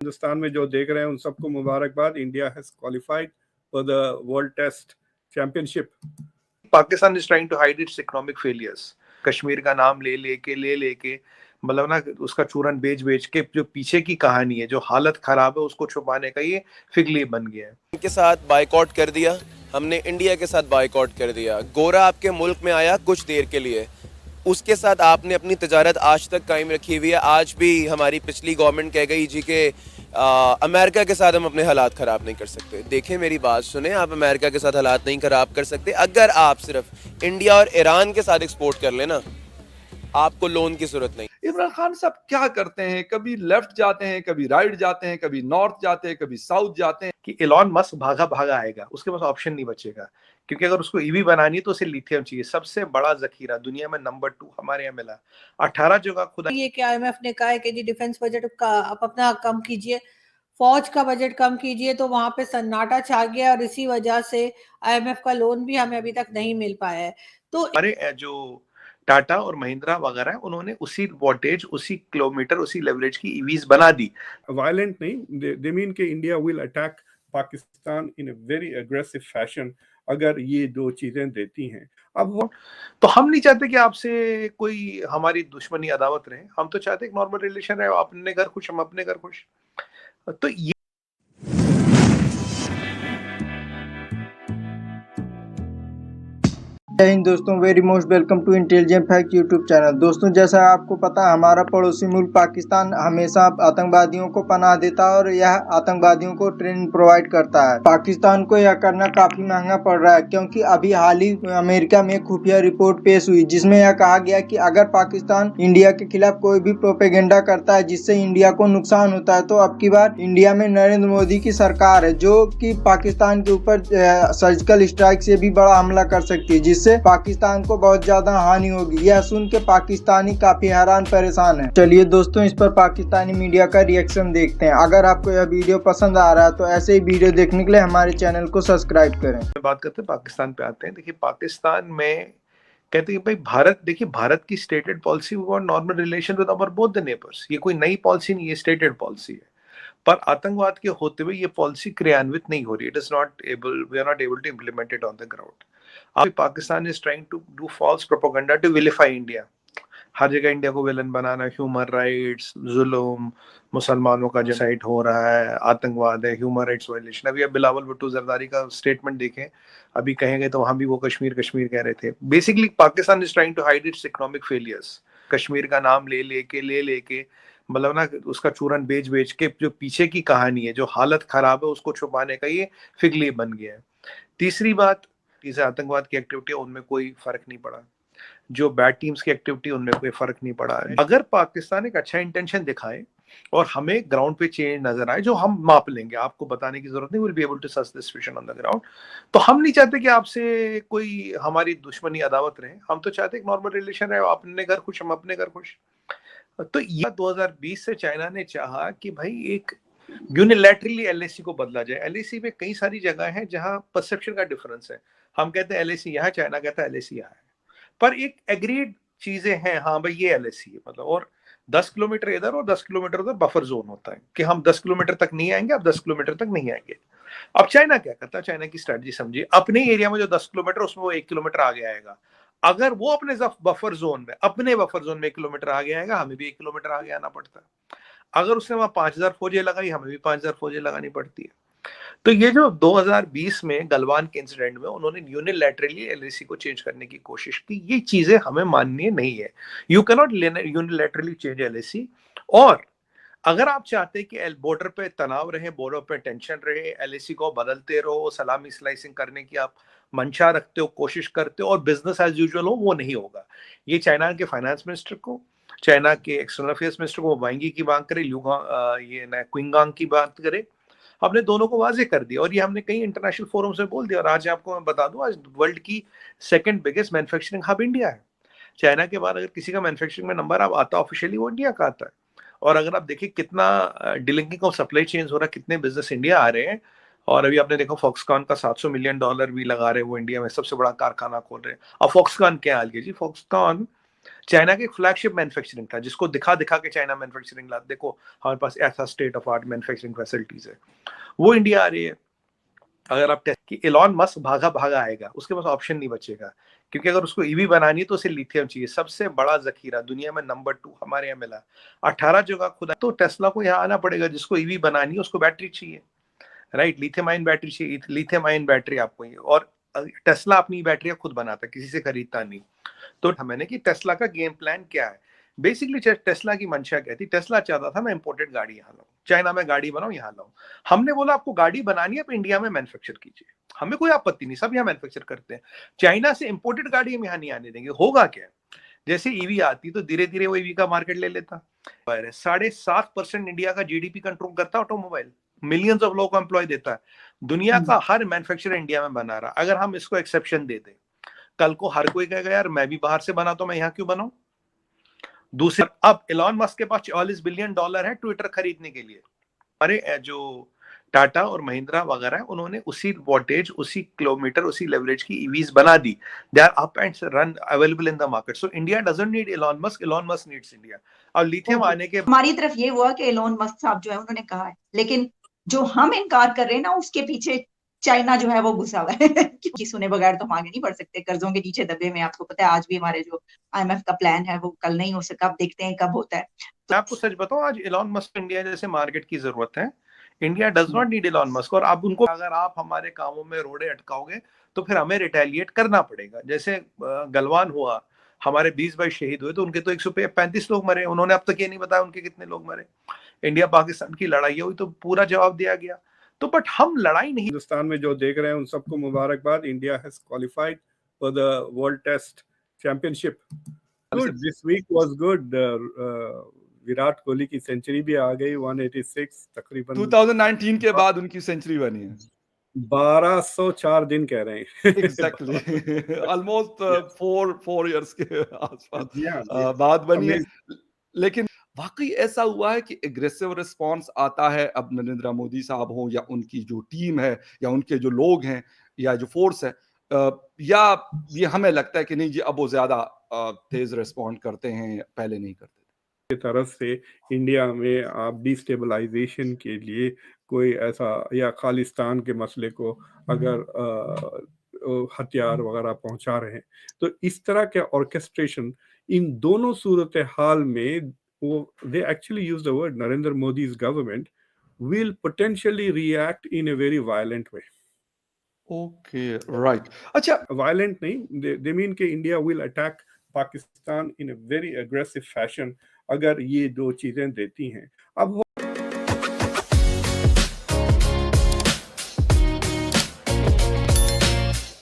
हिंदुस्तान में जो देख रहे हैं उन सबको मुबारकबाद। India has qualified for the world test championship. Pakistan is trying to hide its economic failures. Kashmir का नाम ले लेके मतलब ना उसका चूरन बेच के जो पीछे की कहानी है, जो हालत खराब है, उसको छुपाने का ये फिगली बन गया है। इनके साथ बायकॉट कर दिया हमने, इंडिया के साथ बायकॉट कर दिया। गोरा आपके मुल्क में आया कुछ देर के लिए, उसके साथ आपने अपनी तजारत आज तक कायम रखी हुई है। आज भी हमारी पिछली गवर्नमेंट कह गई जी कि अमेरिका के साथ हम अपने हालात ख़राब नहीं कर सकते। देखें मेरी बात सुने, आप अमेरिका के साथ हालात नहीं ख़राब कर सकते अगर आप सिर्फ इंडिया और ईरान के साथ एक्सपोर्ट कर लेना, आपको लोन की जरूरत नहीं। इमरान खान साहब क्या करते हैं, कभी लेफ्ट जाते हैं, कभी राइट जाते हैं, कभी नॉर्थ जाते हैं, कभी साउथ जाते हैं। कि एलॉन मस्क भागा आएगा, उसके पास ऑप्शन नहीं बचेगा, क्योंकि अगर उसको ईवी बनानी है तो उसे लिथियम चाहिए। सबसे बड़ा जखीरा दुनिया में नंबर 2 हमारे यहाँ मिला, 18 जगह खुदा। ये कि आईएमएफ ने कहा है कि जी डिफेंस बजट का आप अपना कम कीजिए, फौज का बजट कम कीजिए, तो वहां पे सन्नाटा छा गया और इसी वजह से आईएमएफ का लोन भी हमें अभी तक नहीं मिल पाया है। तो हमारे जो टाटा और महिंद्रा वगैरह है, उन्होंने उसी वोल्टेज, उसी किलोमीटर, उसी लेवरेज की ईवीज बना दी। वायलेंट नहीं, दे मीन के India will attack Pakistan in a very aggressive fashion अगर ये दो चीजें देती हैं। अब वो तो हम नहीं चाहते कि आपसे कोई हमारी दुश्मनी अदावत रहे, हम तो चाहते हैं नॉर्मल रिलेशन रहे, अपने घर खुश, हम अपने घर खुश। तो ये जय हिंद दोस्तों, very most welcome to intelligent fact YouTube channel. दोस्तों, जैसा आपको पता है, हमारा पड़ोसी मुल्क पाकिस्तान हमेशा आतंकवादियों को पनाह देता है और यह आतंकवादियों को ट्रेनिंग प्रोवाइड करता है। पाकिस्तान को यह करना काफी महंगा पड़ रहा है, क्योंकि अभी हाल ही अमेरिका में खुफिया रिपोर्ट पेश हुई, जिसमें यह कहा गया कि अगर पाकिस्तान इंडिया के खिलाफ कोई भी प्रोपेगेंडा करता है जिससे इंडिया को नुकसान होता है, तो अब की बार इंडिया में नरेंद्र मोदी की सरकार है, जो कि पाकिस्तान के ऊपर सर्जिकल स्ट्राइक से भी बड़ा हमला कर सकती है, जिससे पाकिस्तान को बहुत ज्यादा हानि होगी। यह सुन के पाकिस्तानी काफी हैरान परेशान है। चलिए दोस्तों, इस पर पाकिस्तानी मीडिया का रिएक्शन देखते हैं। अगर आपको यह वीडियो पसंद आ रहा है तो ऐसे ही वीडियो देखने के लिए हमारे चैनल को सब्सक्राइब करें। बात करते हैं पाकिस्तान पे आते हैं। देखिए, पाकिस्तान में कहते हैं भाई भारत, देखिए भारत की स्टेटेड पॉलिसी वो normal relation with our both the neighbours. ये कोई नई पॉलिसी नहीं है, स्टेटेड पॉलिसी है। पर आतंकवाद के होते हुए ये पॉलिसी क्रियान्वित नहीं हो रही। It is not able, we are not able to implement it on the ground. Pakistan is trying to do false propaganda to vilify India. हर जगह इंडिया को विलन बनाना, ह्यूमन राइट्स, जुल्म, मुसलमानों का जेनोसाइड हो रहा है, आतंकवाद है, ह्यूमन राइट्स वायलेशन। अभी अब बिलावल भुट्टो जरदारी का स्टेटमेंट देखें, अभी कहेंगे तो वहां भी वो कश्मीर कह रहे थे। Basically Pakistan is trying to hide its economic failures. Kashmir का नाम ले लेके मतलब ना उसका चूरन बेच के जो पीछे की कहानी है, जो हालत खराब है, उसको छुपाने का ये फिगली बन गया है। तीसरी बात, जैसे आतंकवाद की एक्टिविटी उनमें कोई फर्क नहीं पड़ा, जो बैड टीम्स की एक्टिविटी उनमें कोई फर्क नहीं पड़ा है। अगर पाकिस्तान एक अच्छा इंटेंशन दिखाए और हमें ग्राउंड पे चेंज नजर आए, जो हम माप लेंगे, आपको बताने की जरूरत नहीं, will be able to suss this vision on the ground. तो हम नहीं चाहते कि आपसे कोई हमारी दुश्मनी अदावत रहे, हम तो चाहते हैं नॉर्मल रिलेशन रहे, अपने घर खुश, हम अपने घर खुश। तो ये 2020 से चाइना ने चाहा कि भाई एक यूनिलैटरली एलएसी को बदला जाए। एलएसी में कई सारी जगह है जहां परसेप्शन का डिफरेंस है। हम कहते हैं एलएसी यहाँ, चाइना कहता है एलएसी यहाँ है, पर एक एग्रीड चीजें हैं। हाँ भाई, ये एलएसी है मतलब, और 10 किलोमीटर इधर और 10 किलोमीटर उधर बफर जोन होता है कि हम 10 किलोमीटर तक नहीं आएंगे, अब 10 किलोमीटर तक नहीं आएंगे। अब चाइना क्या करता है, चाइना की स्ट्रेटजी समझिए, अपने एरिया में जो 10 किलोमीटर, उसमें वो 1 किलोमीटर आगे आएगा। अगर वो अपने बफर जोन में, 1 किलोमीटर आगे आएगा, हमें भी 1 किलोमीटर आगे आना पड़ता है। अगर उसने वहां 5000 फौजें लगाई, हमें भी 5000 फौजें लगानी पड़ती है। तो ये जो 2020 में गलवान के इंसिडेंट में उन्होंने यूनिलैटरली एलएसी को चेंज करने की कोशिश की, ये चीजें हमें माननीय नहीं है। You can not unilaterally change LAC. और अगर आप चाहते हैं कि बॉर्डर पे तनाव रहे, बॉर्डर पे टेंशन रहे, एलएसी को बदलते रहो, सलामी स्लाइसिंग करने की आप मंशा रखते हो, कोशिश करते हो, और बिजनेस एज यूजुअल हो, वो नहीं होगा। ये चाइना के फाइनेंस मिनिस्टर को, चाइना के एक्सटर्नल अफेयर्स मिनिस्टर को वांगी की बात करे, ये क्विंगांग की बात करे, हमने दोनों को वाजे कर दिया। और ये हमने कई इंटरनेशनल फोरम से बोल दिया। और आज आपको मैं बता दूं, आज वर्ल्ड की second biggest manufacturing hub India है। चाइना के बाद अगर किसी का मैन्युफैक्चरिंग में नंबर अब आता ऑफिशियली, वो इंडिया का आता है। और अगर आप देखिए कितना डिलिंकिंग ऑफ सप्लाई चेंज हो रहा है, कितने बिजनेस इंडिया आ रहे हैं। और अभी आपने देखा फॉक्सकॉन का $700 मिलियन भी लगा रहे हैं वो इंडिया में, सबसे बड़ा कारखाना खोल रहे हैं। अब फॉक्सकॉन क्या हाल है जी, फॉक्सकॉन चाइना के फ्लैगशिप मैन्युफैक्चरिंग था, जिसको दिखा दिखा के चाइना मैन्युफैक्चरिंग ला, देखो हमारे पास ऐसा state of art manufacturing facilities है, वो इंडिया आ रही है। अगर आप टेस्ट कि एलॉन मस्क भागा भागा आएगा, उसके पास ऑप्शन नहीं बचेगा, क्योंकि अगर उसको ईवी बनानी है तो उसे लिथियम चाहिए, सबसे बड़ा जखीरा दुनिया में नंबर 2 हमारे यहाँ मिला, 18 जगह खुदा। तो टेस्ला को यहाँ आना पड़ेगा, जिसको ईवी बनानी है उसको बैटरी चाहिए, राइट, लिथियम आयन बैटरी चाहिए, लिथियम आयन बैटरी आपको ही, और टेस्ला अपनी बैटरियां खुद बनाता है, किसी से खरीदता नहीं। तो मैंने कि टेस्ला का गेम प्लान क्या है, बेसिकली टेस्ला की मंशा क्या थी, टेस्ला चाहता था मैं इंपोर्टेड गाड़ी यहाँ लाऊं, चाइना में गाड़ी बनाऊं यहाँ लाऊं। हमने बोला आपको गाड़ी बनानी है आप इंडिया में मैन्युफैक्चर कीजिए, हमें कोई आपत्ति नहीं, सब यहाँ मैन्युफैक्चर करते हैं, चाइना से इंपोर्टेड गाड़ी हम यहाँ नहीं आने देंगे। होगा क्या, जैसे ईवी आती तो धीरे धीरे वो ईवी का मार्केट ले लेता। 7.5% इंडिया का जीडीपी कंट्रोल करता है ऑटोमोबाइल, मिलियंस ऑफ लोगों को एम्प्लॉय देता है, दुनिया का हर मैन्युफैक्चरर इंडिया में बना रहा। अगर हम इसको एक्सेप्शन दे दें, कल को हर कोई कहेगा यार मैं भी बाहर से बनाता हूं, मैं यहाँ क्यों बनाऊं। दूसरा, अब एलॉन मस्क के पास $44 बिलियन है ट्विटर खरीदने के लिए। हमारे जो टाटा और महिंद्रा वगैरह है, उन्होंने उसी वोल्टेज, उसी किलोमीटर, उसी लेवरेज की ईवीज बना दी, they are up and run available in the market. So India doesn't need Elon Musk needs India. और लिथियम आने के हमारी तरफ ये हुआ कि एलॉन मस्क साहब जो है उन्होंने कहा है, लेकिन जो हम इनकार कर रहे हैं ना, उसके पीछे चाइना जो है वो घुसा हुआ है क्योंकि सुने बगैर तो हम आगे नहीं बढ़ सकते, कर्जों के नीचे दबे में। आपको पता है आज भी हमारे जो IMF का प्लान है वो कल नहीं हो सका, अब देखते हैं कब होता है। मैं आपको सच बताऊं, आज एलॉन मस्क इंडिया जैसे मार्केट की जरूरत है, India does not need Elon Musk. और आप उनको, अगर आप हमारे कामों में रोड़े अटकाओगे तो फिर हमें रिटेलिएट करना पड़ेगा। जैसे गलवान हुआ, हमारे 20 भाई शहीद हुए, तो उनके तो 135 लोग मरे, उन्होंने अब तक ये नहीं बताया उनके कितने लोग मरे। इंडिया पाकिस्तान की लड़ाई हुई तो पूरा जवाब दिया गया। तो बट हम लड़ाई नहीं, हिंदुस्तान में जो देख रहे हैं उन सबको मुबारकबाद, India has qualified for the world test championship. Good, this week was good. Virat Kohli की सेंचुरी भी आ गई, 186 तकरीबन 2019 के बाद उनकी सेंचुरी बनी है। 1204 दिन कह रहे हैं। एग्जैक्टली ऑलमोस्ट 4 इयर्स के आसपास बाद बनी है। लेकिन वाकई ऐसा हुआ है कि एग्रेसिव रिस्पांस आता है, अब नरेंद्र मोदी साहब हो या उनकी जो टीम है या उनके जो लोग हैं या जो फोर्स है, या ये हमें लगता है कि नहीं जी अब वो ज्यादा तेज रिस्पॉन्ड करते हैं, पहले नहीं करते की तरफ से इंडिया में आप डिस्टेबलाइजेशन के लिए कोई ऐसा, या खालिस्तान के मसले को अगर हथियार वगैरह पहुंचा रहे हैं, तो इस तरह के ऑर्केस्ट्रेशन इन दोनों सूरत हाल में वो they actually use the word Narendra Modi's government will potentially react in a very violent way. Okay right. अच्छा, violent नहीं, they mean कि India will attack Pakistan in a very aggressive fashion अगर ये दो चीजें देती हैं। अब